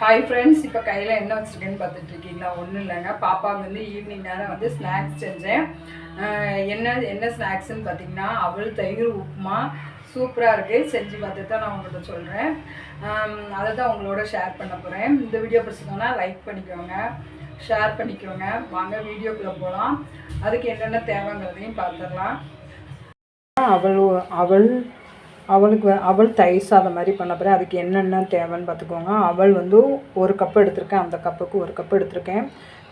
Hi friends, இப்போ கையில் என்ன வச்சுருக்கேன்னு பார்த்துட்டு இருக்கீங்களா? ஒன்றும் இல்லைங்க, பாப்பாவுக்கு வந்து ஈவினிங் நேரம் வந்து ஸ்நாக்ஸ் செஞ்சேன். என்ன ஸ்நாக்ஸ்ன்னு பார்த்தீங்கன்னா, அவல் தயிர் உப்புமா சூப்பராக இருக்குது. செஞ்சு பார்த்துட்டு தான் நான் உங்கள்கிட்ட சொல்கிறேன். அதை தான் உங்களோட ஷேர் பண்ண போகிறேன். இந்த வீடியோ பிடிச்சிங்கன்னா லைக் பண்ணிக்கோங்க, ஷேர் பண்ணிக்கோங்க. வாங்க வீடியோக்குள்ளே போகலாம். அதுக்கு என்னென்ன தேவைங்கிறதையும் பார்த்துடலாம். அவள் தயிர் சாதம் மாதிரி பண்ண போகிறேன். அதுக்கு என்னென்ன தேவைன்னு பார்த்துக்கோங்க. அவள் வந்து 1 கப்பு எடுத்திருக்கேன், அந்த கப்புக்கு 1 கப்பு எடுத்திருக்கேன்.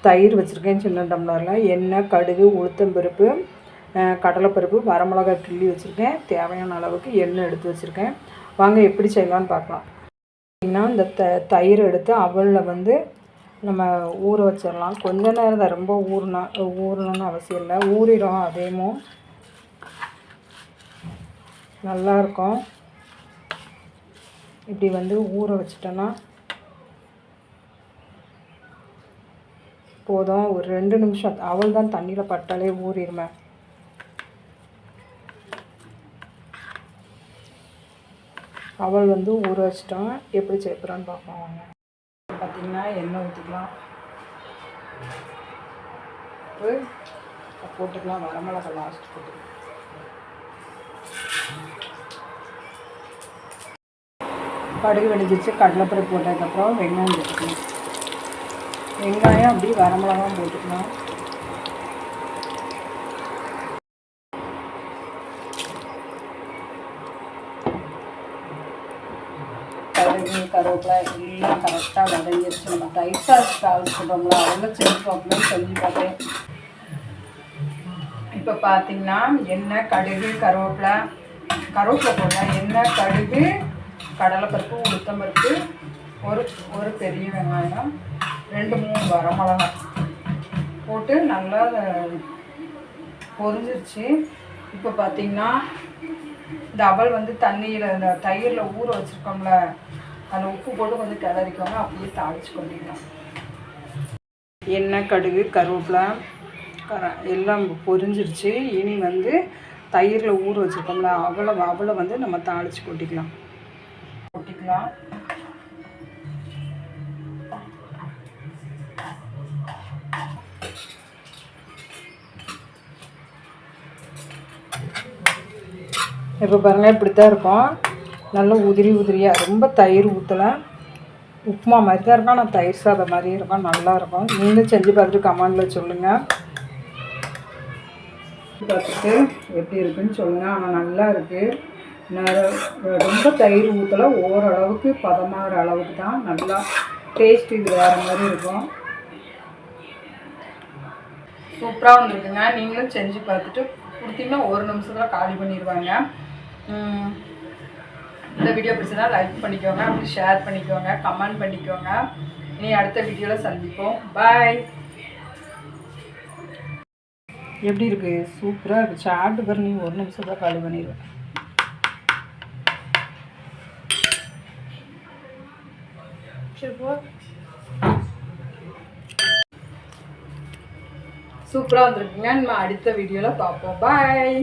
தயிர் வச்சுருக்கேன் சின்ன டம்ளரில். எண்ணெய், கடுகு, உளுத்தம்பருப்பு, கடலைப்பருப்பு, வரமிளகாய் கிள்ளி வச்சுருக்கேன். தேவையான அளவுக்கு எண்ணெய் எடுத்து வச்சுருக்கேன். வாங்க எப்படி செய்யலான்னு பார்க்கலாம். பார்த்திங்கன்னா இந்த தயிர் எடுத்து அவளில் வந்து நம்ம ஊற வச்சிடலாம். கொஞ்ச நேரம் தான், ரொம்ப ஊறணும்னு அவசியம் இல்லை. ஊறிடும், அதேமும் நல்லாயிருக்கும். இப்படி வந்து ஊற வச்சிட்டோன்னா போதும். ஒரு 2 நிமிஷம் அவள் தான் தண்ணியில் பட்டாலே ஊறிடுமே. அவள் வந்து ஊற வச்சிட்டோம். எப்படி சேர்க்குறான்னு பார்ப்போம் வாங்க. பார்த்திங்கன்னா எண்ணெய் ஊற்றிக்கலாம், போட்டுக்கலாம், வரமிளகாய் லாஸ்ட் போட்டுக்கலாம். கடுகு வெடிச்சிச்சு, கடலைப்பருப்பு போட்டதுக்கப்புறம் வெங்காயம் போட்டுக்கலாம். வெங்காயம் அப்படி வரமிளகாவும் போட்டுக்கலாம். கருவேப்பிலை எல்லாம் கரெக்டாக வதங்கிடுச்சு. நம்ம தயிர் சாதம் சொல்கிறோம்ல, அதெல்லாம் செஞ்சு பார்த்தேன். இப்போ பார்த்திங்கன்னா எண்ணெய், கடுகு, கருவேப்பிலை போடலாம். எண்ணெய், கடுகு, கடலைப்பருப்பு, உளுத்தம்பருப்பு, ஒரு பெரிய வெங்காயம், 2-3 வரமிளகாய் போட்டு நல்லா பொரிஞ்சிருச்சு. இப்போ பார்த்திங்கன்னா இந்த அவல் வந்து தண்ணியில் இந்த தயிரில் ஊற வச்சுருக்கோம்ல, அதில் உப்பு போட்டு கொஞ்சம் கிளறிக்கோங்க. அப்படியே தாளித்து கொட்டிக்கலாம். எண்ணெய், கடுகு, கருவேப்பிலை எல்லாம் பொரிஞ்சிருச்சு. இனி வந்து தயிரில் ஊற வச்சுருக்கோம்ல அவளை வந்து நம்ம தாளித்து கொட்டிக்கலாம். இப்போ பாருங்கள், இப்படி தான் இருக்கும். நல்லா உதிரியாக, ரொம்ப தயிர் ஊற்றலை, உப்புமா மாதிரி தான் இருக்கும். ஆனால் தயிர் சாதம் மாதிரி இருக்கும், நல்லாயிருக்கும். நீங்களும் செஞ்சு பார்த்துட்டு கமெண்டில் சொல்லுங்கள். பார்த்துட்டு எப்படி இருக்குன்னு சொல்லுங்கள். ஆனால் நல்லா இருக்குது. ரொம்ப தயிர் ஊற்றலை, ஓரளவுக்கு பதமாகிற அளவுக்கு தான். நல்லா டேஸ்ட் இது வேறு மாதிரி இருக்கும். சூப்பராக வந்துருக்குங்க. நீங்களும் செஞ்சு பார்த்துட்டு கொடுத்தீங்கன்னா 1 நிமிஷத்தில் காலி பண்ணிடுவாங்க. இந்த வீடியோ பிடிச்சதா லைக் பண்ணிக்கோங்க, அப்படி ஷேர் பண்ணிக்கோங்க, கமெண்ட் பண்ணிக்கோங்க. இனி அடுத்த வீடியோவில் சந்திப்போம். பாய். எப்படி இருக்குது? சூப்பராக இருக்குது. சாப்பிட்டு பாரு, நீ 1 நிமிஷத்தில் காலி பண்ணிடுவேன். சூப்பராக வந்துருக்குங்க. நம்ம அடுத்த வீடியோவில் பார்ப்போம். பாய்.